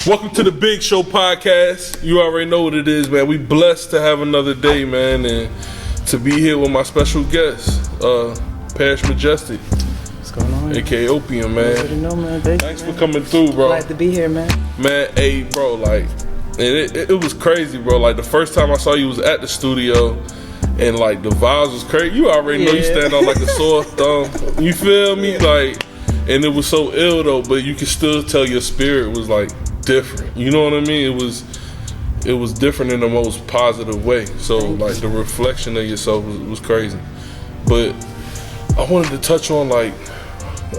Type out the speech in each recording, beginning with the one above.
Welcome to the Big Show podcast. You already know what it is, man. We blessed to have another day, man, and to be here with my special guest, Parish Majestic. What's going on? AKA Opium, man. I already know, man. Thanks for coming through, bro. Glad to be here, man. Man, hey, bro, like, and it was crazy, bro. Like, the first time I saw you was at the studio, and, like, the vibes was crazy. You already know you stand out like a sore thumb. You feel me? Like, and it was so ill, though, but you could still tell your spirit was, like, different. You know what I mean? It was different in the most positive way. So, like, the reflection of yourself was crazy. But I wanted to touch on, like,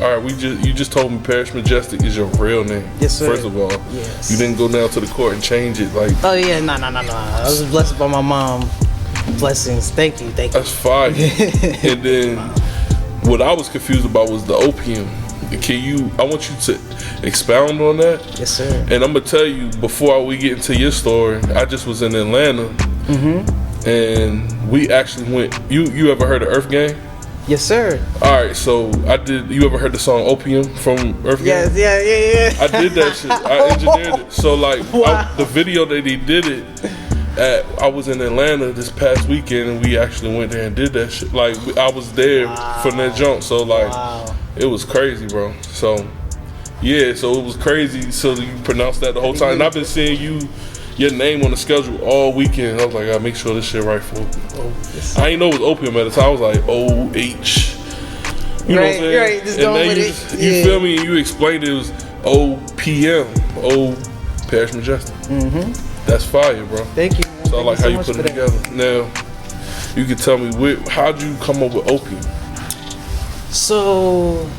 all right, you just told me Parish Majestic is your real name. Yes, sir. First of all, yes. You didn't go down to the court and change it, like. Oh yeah, nah. I was blessed by my mom. Blessings. Thank you. That's fire. And then what I was confused about was the opium. I want you to expound on that? Yes, sir. And I'm gonna tell you, before we get into your story, I just was in Atlanta, and we actually went. You ever heard of Earth Gang? Yes, sir. All right, so I did. You ever heard the song "Opium" from Earth Gang? Yes, yeah. I did that shit. I engineered it. So like, the video that they did it. I was in Atlanta this past weekend, and we actually went there and did that shit. Like, I was there from that jump. So like, it was crazy, bro. So yeah, so it was crazy. So you pronounced that the whole time, and I've been seeing your name on the schedule all weekend. I was like, I gotta make sure this shit right for me. I didn't know it was opium at the time. I was like, O-H. You know what I'm saying? Right, just going with it. You feel me? And you explained it was O-P-M. Parish Majestic. That's fire, bro. Thank you. So I like how you put it together. Now, you can tell me, how'd you come up with opium? So,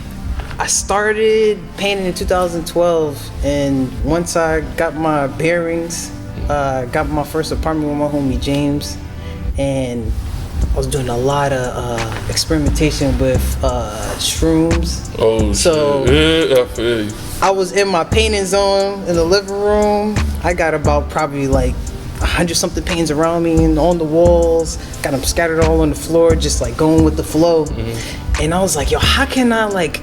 I started painting in 2012, and once I got my bearings, got my first apartment with my homie James, and I was doing a lot of experimentation with shrooms. Oh, so shit. Yeah, I feel you. I was in my painting zone in the living room. I got about probably like 100 something paintings around me and on the walls. Got them scattered all on the floor, just like going with the flow. And I was like, yo, how can I like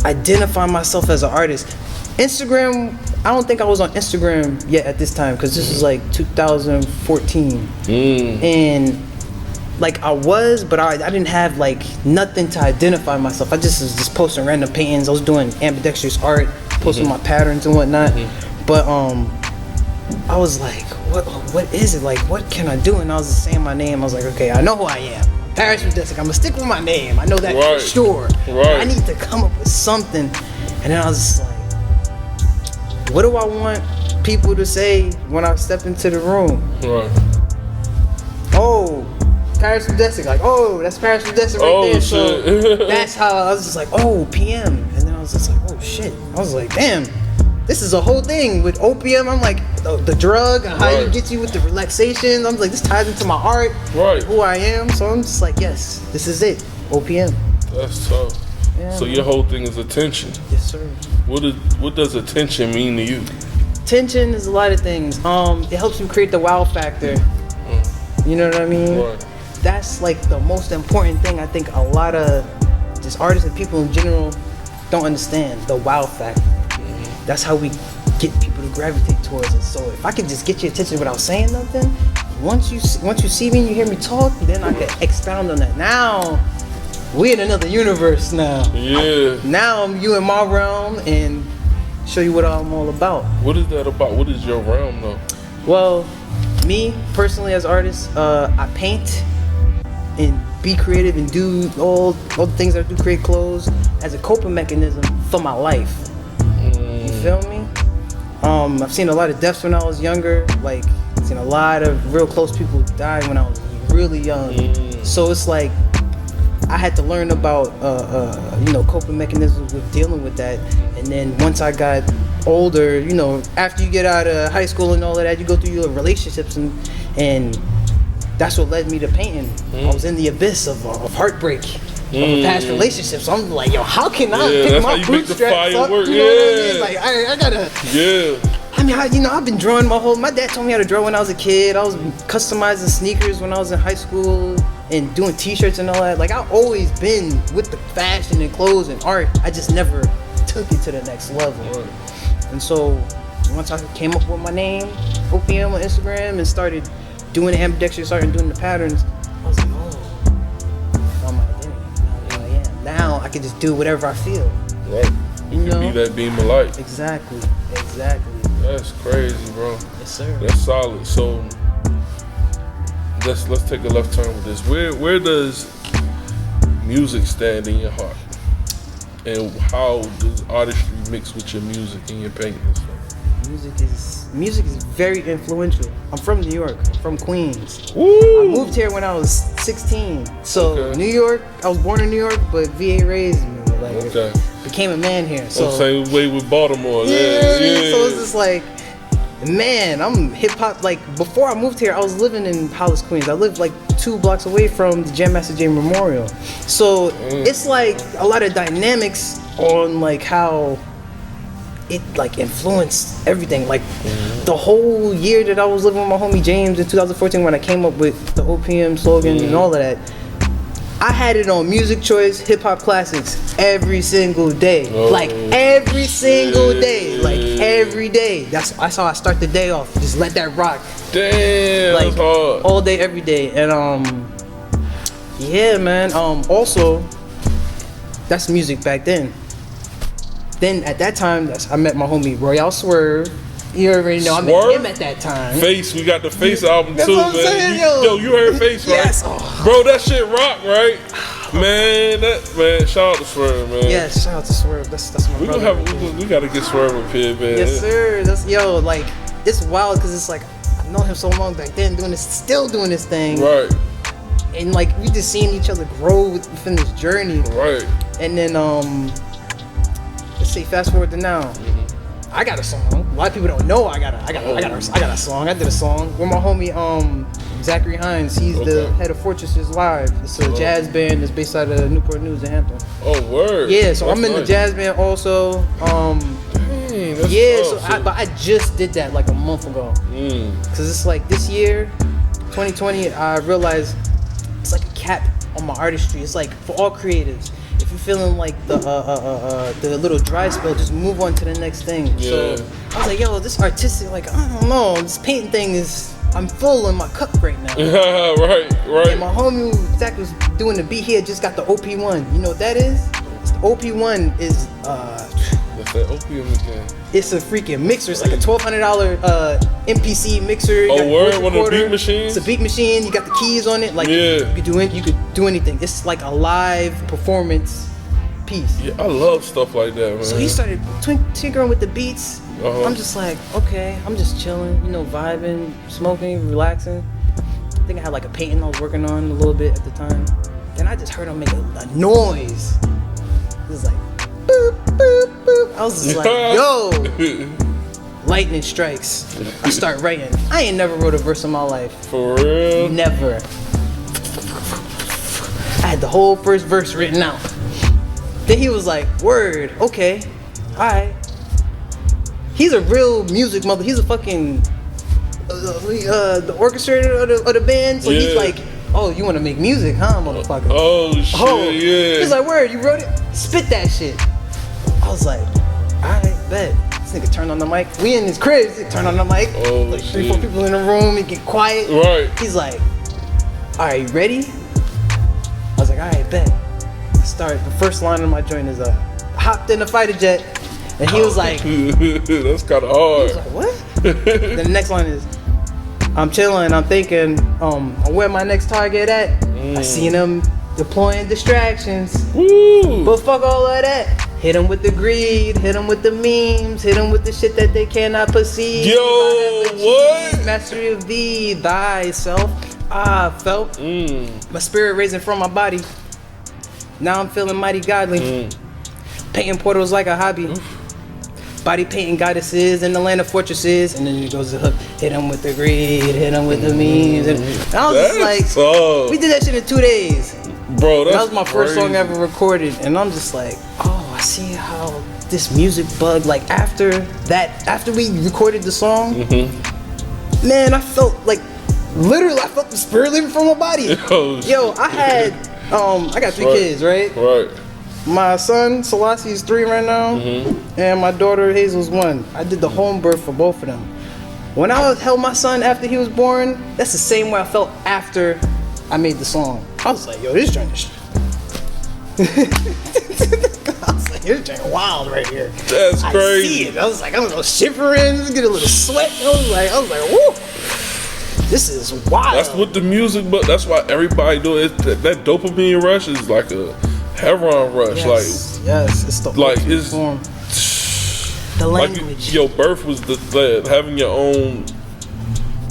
identify myself as an artist? Instagram, I don't think I was on Instagram yet at this time, because this is like 2014. And like I was, but I didn't have like nothing to identify myself. I just was just posting random paintings. I was doing ambidextrous art, posting my patterns and whatnot. But I was like, what is it? Like, what can I do? And I was just saying my name. I was like, okay, I know who I am. Parish Majestic. I'm gonna stick with my name. I know that for sure. I need to come up with something. And then I was just like, what do I want people to say when I step into the room? Oh, Parish Majestic. Like, oh, that's Parish Majestic right there. So that's how I was just like, oh, PM. And then I was just like, oh shit. I was like, damn, this is a whole thing with opium. I'm like, the drug, how it gets you with the relaxation. I'm like, this ties into my art, who I am. So I'm just like, yes, this is it, opium. That's tough. Yeah, so your whole thing is attention. Yes, sir. What does attention mean to you? Attention is a lot of things. It helps you create the wow factor. You know what I mean? That's like the most important thing. I think a lot of just artists and people in general don't understand the wow factor. That's how we get people to gravitate towards it. So if I can just get your attention without saying nothing, once you see me and you hear me talk, then I can expound on that. Now we're in another universe now. Yeah. Now I'm you in my realm and show you what I'm all about. What is that about? What is your realm though? Well, me personally as an artist, I paint and be creative and do all the things that I do, create clothes as a coping mechanism for my life. You feel me? I've seen a lot of deaths when I was younger. Like, I've seen a lot of real close people die when I was really young. So it's like I had to learn about coping mechanisms with dealing with that. And then once I got older, after you get out of high school and all of that, you go through your relationships and that's what led me to painting. I was in the abyss of heartbreak. Past relationships. So I'm like, yo, how can I pick my bootstraps up? Work. You know what I mean? Like, I gotta. I mean, I've been drawing my dad told me how to draw when I was a kid. I was customizing sneakers when I was in high school and doing t-shirts and all that. Like, I've always been with the fashion and clothes and art. I just never took it to the next level. And so once I came up with my name, OPM on Instagram, and started doing the ambidextrous, started doing the patterns, I was like, oh, I found my identity. Now who I am. Now I can just do whatever I feel. Right. You know? Be that beam of light. Exactly. That's crazy, bro. Yes, sir. That's solid. So let's take a left turn with this. Where does music stand in your heart? And how does artistry mix with your music and your painting and stuff? Music is very influential. I'm from New York. I'm from Queens. Woo! I moved here when I was 16. So Okay. New York, I was born in New York, but VA raised me. Like, Okay. became a man here. So Same way with Baltimore. Yeah. So it's just like, man, I'm hip hop. Like before I moved here, I was living in Hollis, Queens. I lived like 2 blocks away from the Jam Master Jay Memorial. So it's like a lot of dynamics on like how it like influenced everything. Like the whole year that I was living with my homie James in 2014 when I came up with the OPM slogan and all of that, I had it on Music Choice, Hip Hop Classics every single day. Like every single day. Like every day. That's how I start the day off. Just let that rock. Damn, Like that's hard. all day, every day. And yeah, man. Also, that's music back then. Then at that time, I met my homie Royale Swerve. You already know I met him at that time. Face, we got the Face album That's too, what I'm man. saying, Yo, you heard Face, right? Yes. Bro, that shit rock, right? Man, shout out to Swerve, man. Yes, shout out to Swerve. That's my brother. We gotta get Swerve up here, man. Yes, sir. Like it's wild because it's like I've known him so long back then, still doing this thing. Right. And like we just seeing each other grow within this journey. Right. And then let's say fast forward to now. I got a song. A lot of people don't know I got a song. I did a song with my homie Zachary Hines. He's the head of Fortresses Live. It's a jazz band that's based out of Newport News and Hampton. Oh, word. Yeah, so That's I'm in the nice. jazz band also. Dang, that's Yeah, tough, but I just did that like a month ago. Cause it's like this year, 2020, I realized it's like a cap on my artistry. It's like for all creatives. If you're feeling like the little dry spell, just move on to the next thing. Yeah. So I was like, yo, this artistic, like I don't know, this painting thing I'm full in my cup right now. right. And my homie Zach was doing the beat. He had just got the OP1. You know what that is? The OP1 is What's that opium again? it's a freaking mixer. It's like a $1,200 MPC mixer. Oh, You got word? voice One of the recorder. beat machines? It's a beat machine. You got the keys on it. Like Yeah. you could do anything. It's like a live performance piece. Yeah, I love stuff like that, man. So he started tinkering with the beats. Uh-huh. I'm just like, okay, I'm just chilling, vibing, smoking, relaxing. I think I had like a painting I was working on a little bit at the time. Then I just heard him make a noise. It was like, boop, boop, boop. I was just like, yo, lightning strikes. I start writing. I ain't never wrote a verse in my life. For real? Never. I had the whole first verse written out. Then he was like, word, okay, alright. He's a real music mother. He's a fucking the orchestrator of the band. So he's like, oh, you want to make music, huh, motherfucker? Oh shit, yeah. He's like, word, you wrote it? Spit that shit. I was like, alright, bet. This nigga turned on the mic. We in his crib. He turned on the mic. Oh, like shit. 3-4 people in the room. He get quiet. Right. He's like, alright, you ready? I was like, alright, bet. The first line of my joint is hopped in a fighter jet, and he was like, that's kind of he hard. was like, what? Then the next line is, I'm chilling, I'm thinking, where my next target at? I seen him deploying distractions, but fuck all of that. Hit him with the greed, hit him with the memes, hit him with the shit that they cannot perceive. Yo, what? Mastery of thee, thyself. I felt my spirit raising from my body. Now I'm feeling mighty godly. Painting portals like a hobby. Body painting goddesses in the land of fortresses. And then it goes to hook. Hit them with the greed, hit them with the memes. And I was just like, tough. we did that shit in 2 days. Bro, That was my first crazy. song ever recorded. And I'm just like, oh, I see how this music bug, like after we recorded the song, man, I felt like, literally, I felt the spirit leaving from my body. Oh, Yo, I had, I got 3 kids, right? Right. My son Selassie is 3 right now, and my daughter Hazel's 1. I did the home birth for both of them. When I held my son after he was born, that's the same way I felt after I made the song. I was like, yo, this joint is I was like, this joint wild right here. That's crazy. I see it. I was like, I'm a little shivering, get a little sweat. I was like, woo. This is wild. That's what the music, but that's why everybody do it. That dopamine rush is like a heroin rush. Yes, it's the ultimate form. The language. Like your birth was the having your own.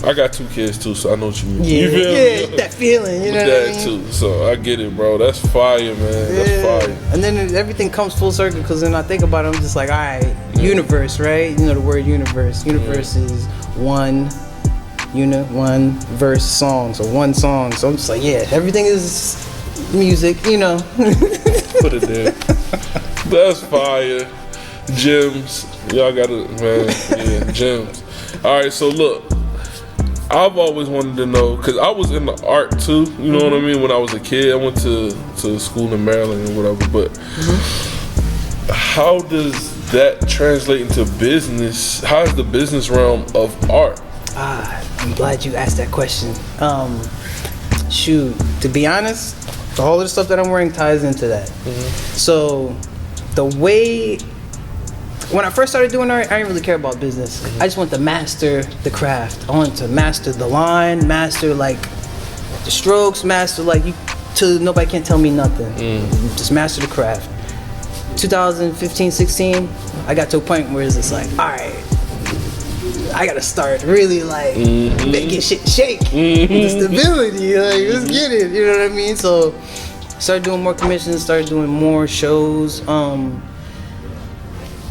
I got 2 kids too, so I know what you mean. Yeah, me? That feeling, you know what I mean? Too, so I get it, bro. That's fire, man. That's fire. And then everything comes full circle because then I think about it, I'm just like, all right, universe, right? You know the word universe. Universe is one verse song, so one song. So I'm just like, yeah, everything is music, you know. Put it there. That's fire. Gems. Y'all gotta, man. Yeah, gems. All right, so look. I've always wanted to know, because I was in the art too, you know what I mean, when I was a kid. I went to school in Maryland or whatever, but how does that translate into business? How is the business realm of art? I'm glad you asked that question. Shoot, to be honest, all of the stuff that I'm wearing ties into that. So the way, when I first started doing art, I didn't really care about business. I just wanted to master the craft. I wanted to master the line, master like the strokes, master like till nobody can tell me nothing. Just master the craft. 2015, 16, I got to a point where it's just like, all right, I gotta start really like making shit shake. The stability, like let's get it. You know what I mean? So started doing more commissions, started doing more shows,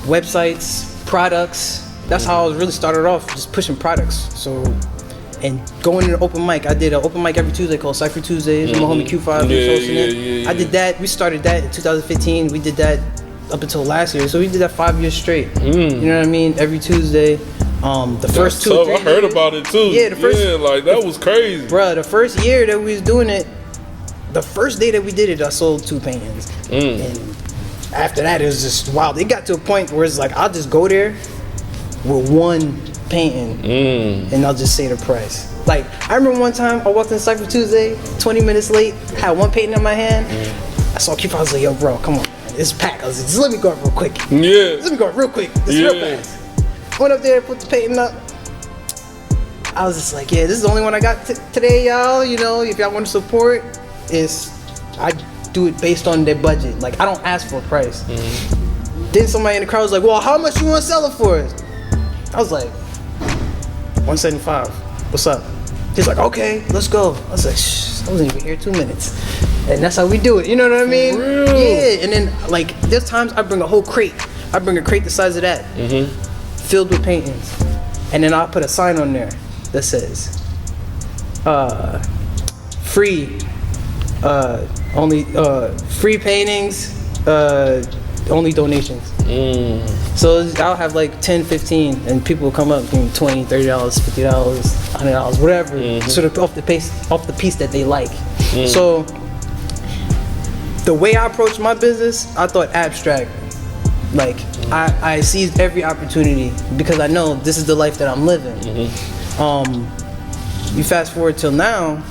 websites, products. That's how I was really started off, just pushing products. So, and going to the open mic. I did an open mic every Tuesday called Cypher Tuesdays. My homie Q5 was hosting it. I did that. We started that in 2015. We did that up until last year. So we did that 5 years straight. You know what I mean? Every Tuesday. The first 2 or 3 I heard about it too. Yeah, like that was crazy. Bruh, the first year that we was doing it, the first day that we did it, I sold 2 paintings. And after that, it was just wild. It got to a point where it's like, I'll just go there with 1 painting and I'll just say the price. Like, I remember one time I walked in Cypher Tuesday, 20 minutes late, had 1 painting in my hand. I saw Q5, I was like, yo, bro, come on, man. It's packed. I was like, just let me go up real quick. Let me go up real quick. It's real fast. Went up there, put the painting up. I was just like, yeah, this is the only one I got today, y'all. You know, if y'all want to support, I do it based on their budget. Like, I don't ask for a price. Then somebody in the crowd was like, well, how much you want to sell it for? I was like, 175. What's up? He's like, okay, let's go. I was like, shh, I wasn't even here 2 minutes. And that's how we do it. You know what I mean? Yeah. And then, like, there's times I bring a whole crate. I bring a crate the size of that. Filled with paintings, and then I'll put a sign on there that says free free paintings, only donations. So I'll have like 10, 15, and people will come up and give me $20, $30, $50, $100, whatever, sort of off the piece that they like. So the way I approach my business, I thought abstract. Like, I seized every opportunity because I know this is the life that I'm living. You fast forward till now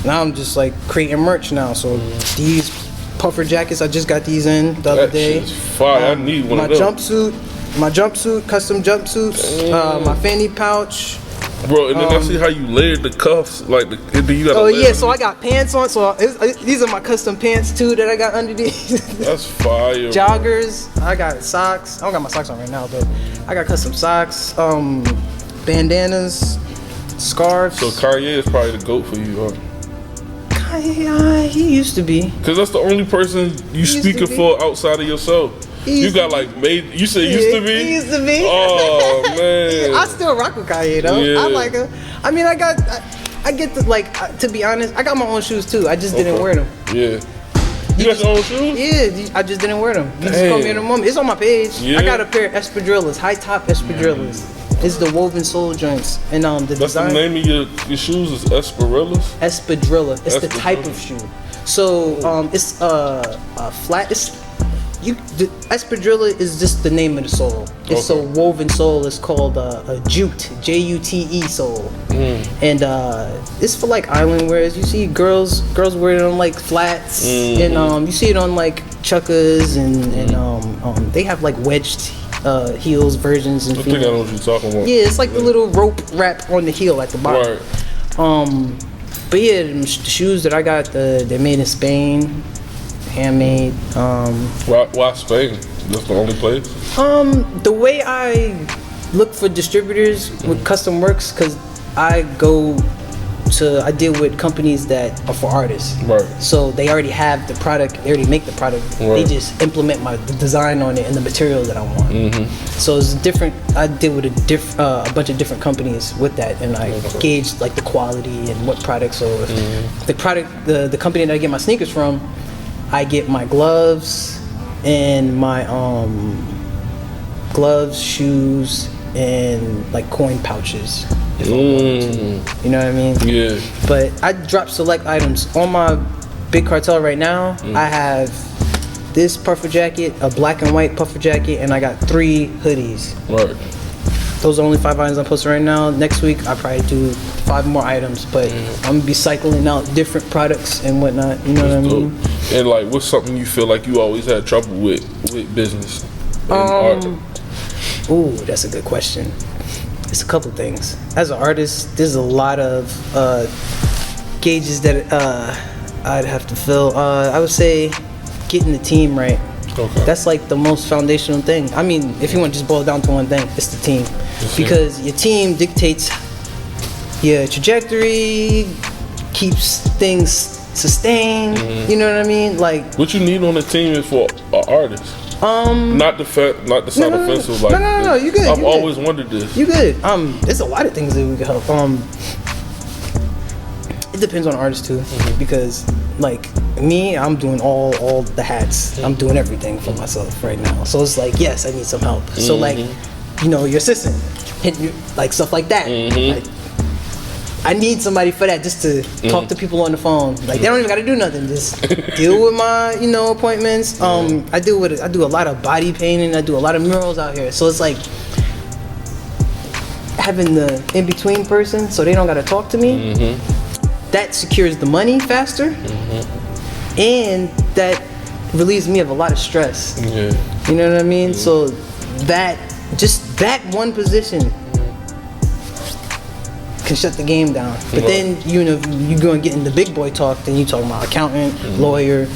I'm just like creating merch now. So these puffer jackets, I just got these in the other day. Fire. I need one of them. My jumpsuit, custom jumpsuits, my fanny pouch. Bro, and then I see how you layered the cuffs, like you got. Oh yeah, so I got pants on. So these are my custom pants too that I got under these. That's fire. Joggers. I got socks. I don't got my socks on right now, but I got custom socks, bandanas, scarves. So Kanye is probably the GOAT for you, huh? Kanye, he used to be. Cause that's the only person you speaking for outside of yourself. You got like made. You said used to be. He used to be. Oh man. I still rock with Kanye though. Yeah. I like him. I mean, I get the like. To be honest, I got my own shoes too. I just didn't wear them. Yeah. You got your own shoes? Yeah, I just didn't wear them. You just call me in a moment. It's on my page. Yeah. I got a pair of espadrillas, high top espadrillas. It's the woven sole joints, and the design. That's the name of your shoes is Espadrillas? Espadrilla. It's the type of shoe. So it's a flat. It's the espadrille is just the name of the sole. It's a woven sole. It's called a jute, Jute sole, and it's for like island wears. You see girls wear it on like flats, and you see it on like chuckas, and they have like wedged heels versions. And I think I know what you're talking about. Yeah, it's like the little rope wrap on the heel at the bottom. Right. But yeah, the shoes that I got, they're made in Spain, handmade. Why Spain? That's the only place? The way I look for distributors with custom works, because I deal with companies that are for artists. Right. So they already have the product, they already make the product. Right. They just implement the design on it and the material that I want. So it's different. I deal with a bunch of different companies with that, and I gauge like the quality and what product. So if the product, the company that I get my sneakers from, I get my gloves and my gloves, shoes, and like coin pouches. If I want to. You know what I mean? Yeah. But I drop select items on my big cartel right now. I have this puffer jacket, a black and white puffer jacket, and I got 3 hoodies. Right. Those are only 5 items I'm posting right now. Next week I probably do 5 more items, but I'm gonna be cycling out different products and whatnot. You know what I mean? And like, what's something you feel like you always had trouble with business and art? Ooh, that's a good question. It's a couple things. As an artist, there's a lot of gauges that I'd have to fill. I would say getting the team right. Okay. That's like the most foundational thing. I mean, if you want to just boil it down to one thing, it's the team. Because your team dictates your trajectory, keeps things sustained. You know what I mean? Like, what you need on the team is for an artist. Not to sound offensive. Like, no, you good. I've always wondered this. You good. There's a lot of things that we can help. It depends on the artist too, because like me, I'm doing all the hats. I'm doing everything for myself right now. So it's like, yes, I need some help. So like, you know, your assistant, like stuff like that. Like, I need somebody for that, just to talk to people on the phone. Like, they don't even gotta do nothing. Just deal with my, appointments. I do a lot of body painting. I do a lot of murals out here. So it's like having the in-between person, so they don't gotta talk to me. That secures the money faster, and that relieves me of a lot of stress. Yeah. You know what I mean? So that one position can shut the game down. But then you go and get in the big boy talk, then you talking about accountant, lawyer,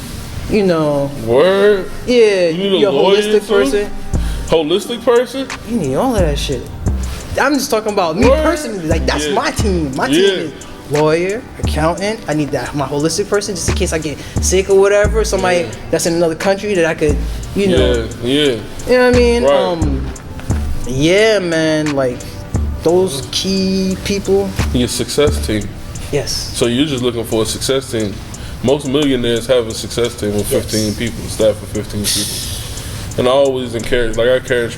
Word? Yeah, you need you're a holistic person. Holistic person? You need all of that shit. I'm just talking about me personally. Like, that's my team. My team is lawyer, accountant. I need my holistic person, just in case I get sick or whatever. Somebody that's in another country that I could, You know what I mean? Right. Yeah, man. Like, those key people. Your success team. Yes. So you're just looking for a success team. Most millionaires have a success team with 15 people, staff of 15 people. And I always encourage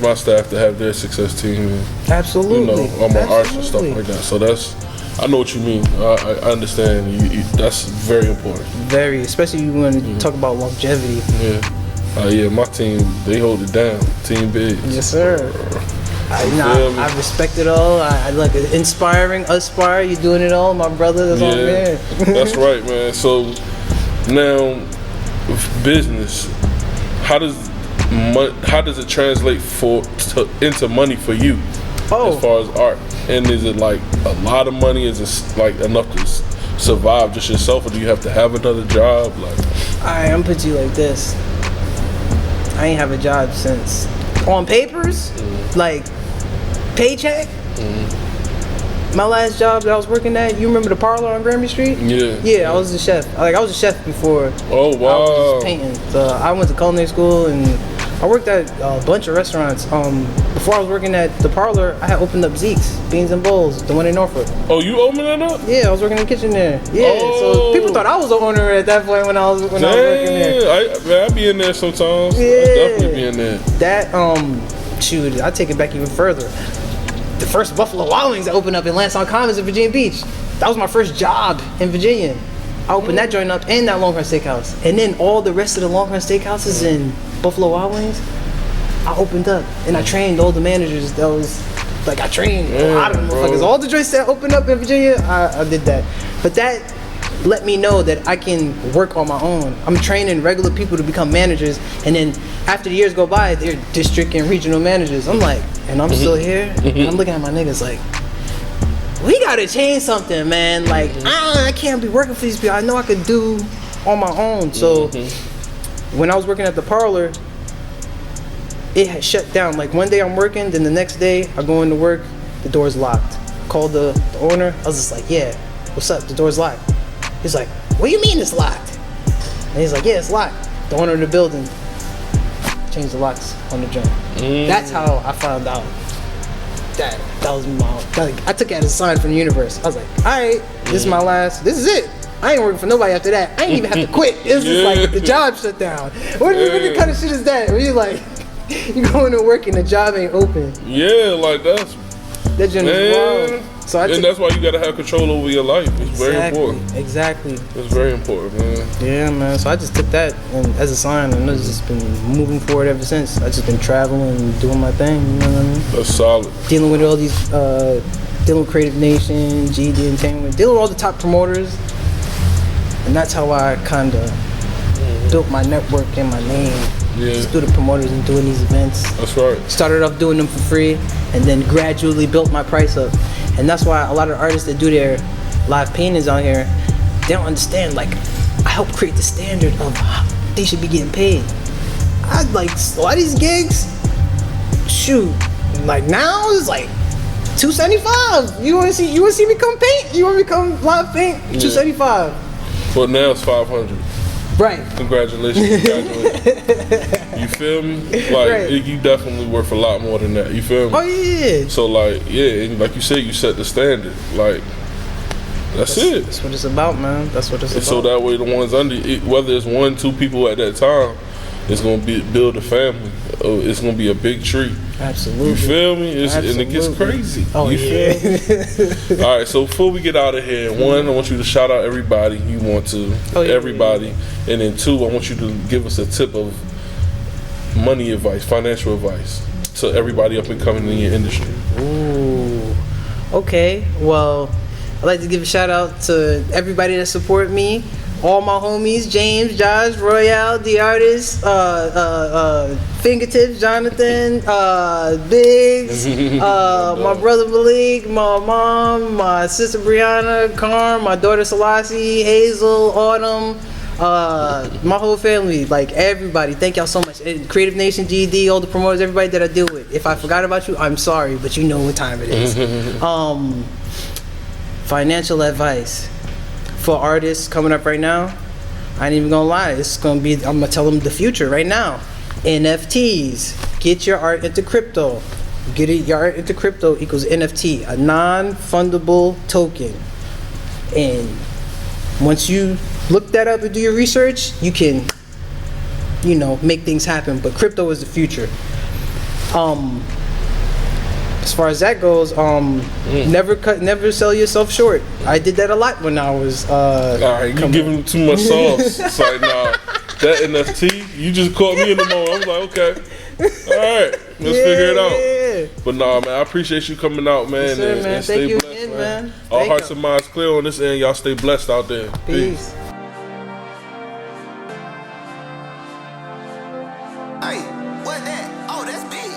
my staff to have their success team. And, Absolutely. I'm an artist and stuff like that. So I know what you mean. I understand. That's very important. Very, especially when you talk about longevity. Yeah, my team, they hold it down. Team Bigz. Yes, sir. I respect it all. I like it. Inspiring, aspire. You're doing it all, my brother. That's all there. That's right, man. So now, with business, how does it translate into money for you as far as art? And is it like a lot of money? Is it like enough to survive just yourself, or do you have to have another job? Like, I'm put you like this. I ain't have a job since on papers, like paycheck. My last job that I was working at, you remember the parlor on Granby Street? Yeah, I was a chef. I was a chef before. Oh wow. I was painting. So I went to culinary school and I worked at a bunch of restaurants. Before I was working at the parlor, I had opened up Zeke's Beans and Bowls, the one in Norfolk. Oh, you opened that up? Yeah, I was working in the kitchen there. Yeah, so people thought I was the owner at that point when I was working there. I be in there sometimes. Yeah, I definitely be in there. That shoot, I take it back even further. The first Buffalo Wild Wings that opened up in Lansing Commons in Virginia Beach. That was my first job in Virginia. I opened that joint up and that Longhorn Steakhouse. And then all the rest of the Longhorn Steakhouses in Buffalo Wild Wings, I opened up and I trained all the managers. That was like, I trained a lot of them motherfuckers. All the joints that opened up in Virginia, I did that. But that let me know that I can work on my own. I'm training regular people to become managers, and then after the years go by, they're district and regional managers. I'm like, and I'm still here. And I'm looking at my niggas like, we gotta change something, man. Like, I can't be working for these people. I know I could do on my own. So when I was working at the parlor, it had shut down. Like, one day I'm working, then the next day I go into work, the door's locked. Called the owner. I was just like, yeah, what's up? The door's locked. He's like, what do you mean it's locked? And he's like, yeah, it's locked. The owner of the building changed the locks on the joint. That's how I found out that was I took it as a sign from the universe. I was like, all right, this is my last, this is it. I ain't working for nobody after that. I ain't even have to quit. It's just like the job shut down. What kind of shit is that? Where you like, you going to work and the job ain't open. Yeah, like that joint is wild. So and that's why you gotta have control over your life. It's very important. Exactly. It's very important, man. Yeah, man. So I just took that and as a sign, and I've just been moving forward ever since. I just been traveling and doing my thing. You know what I mean? That's solid. Dealing with all these, dealing with Creative Nation, GD Entertainment, dealing with all the top promoters, and that's how I kind of built my network and my name. Yeah. Just through the promoters and doing these events. That's right. Started off doing them for free, and then gradually built my price up. And that's why a lot of artists that do their live paintings on here, they don't understand, like, I help create the standard of how they should be getting paid. I like, a lot of these gigs, shoot, like now it's like $275. You wanna see me come paint? You wanna me come live paint? $275. But now it's $500. Right. Congratulations. You feel me? Like, Right. You definitely worth a lot more than that. You feel me? Oh yeah. So like, yeah, and like you said, you set the standard. Like, that's it. That's what it's about, man. That's what it's And about. so that way, the ones under it, whether it's 1, 2 people at that time, it's gonna build a family. It's gonna be a big tree. Absolutely. You feel me? And it gets crazy. Oh, you feel me? All right. So before we get out of here, 1, I want you to shout out everybody you want to, everybody, and then 2, I want you to give us a tip of money advice, financial advice to everybody up and coming in your industry. Ooh. Okay. Well, I'd like to give a shout out to everybody that support me. All my homies, James, Josh, Royale, the artist, Fingertips, Jonathan, Bigz, my brother Malik, my mom, my sister Brianna, Carm, my daughter Selassie, Hazel, Autumn, my whole family, like everybody. Thank y'all so much. Creative Nation, GD, all the promoters, everybody that I deal with. If I forgot about you, I'm sorry, but you know what time it is. Financial advice for artists coming up right now, I ain't even gonna lie, it's gonna be, I'm gonna tell them the future right now. NFTs, get your art into crypto. Get your art into crypto equals NFT, a non-fundable token. And once you look that up and do your research, you can, you know, make things happen. But crypto is the future. As far as that goes, never sell yourself short. I did that a lot when I was. All right, you giving them too much sauce. It's like, nah, that NFT, you just caught me in the moment. I was like, okay, all right, let's figure it out. Yeah. But nah, man, I appreciate you coming out, man, Yes, sir, and man. stay Thank you blessed, again, man. man. All Thank hearts you. and minds clear on this end. Y'all stay blessed out there. Peace. Hey, what that? Oh, that's big.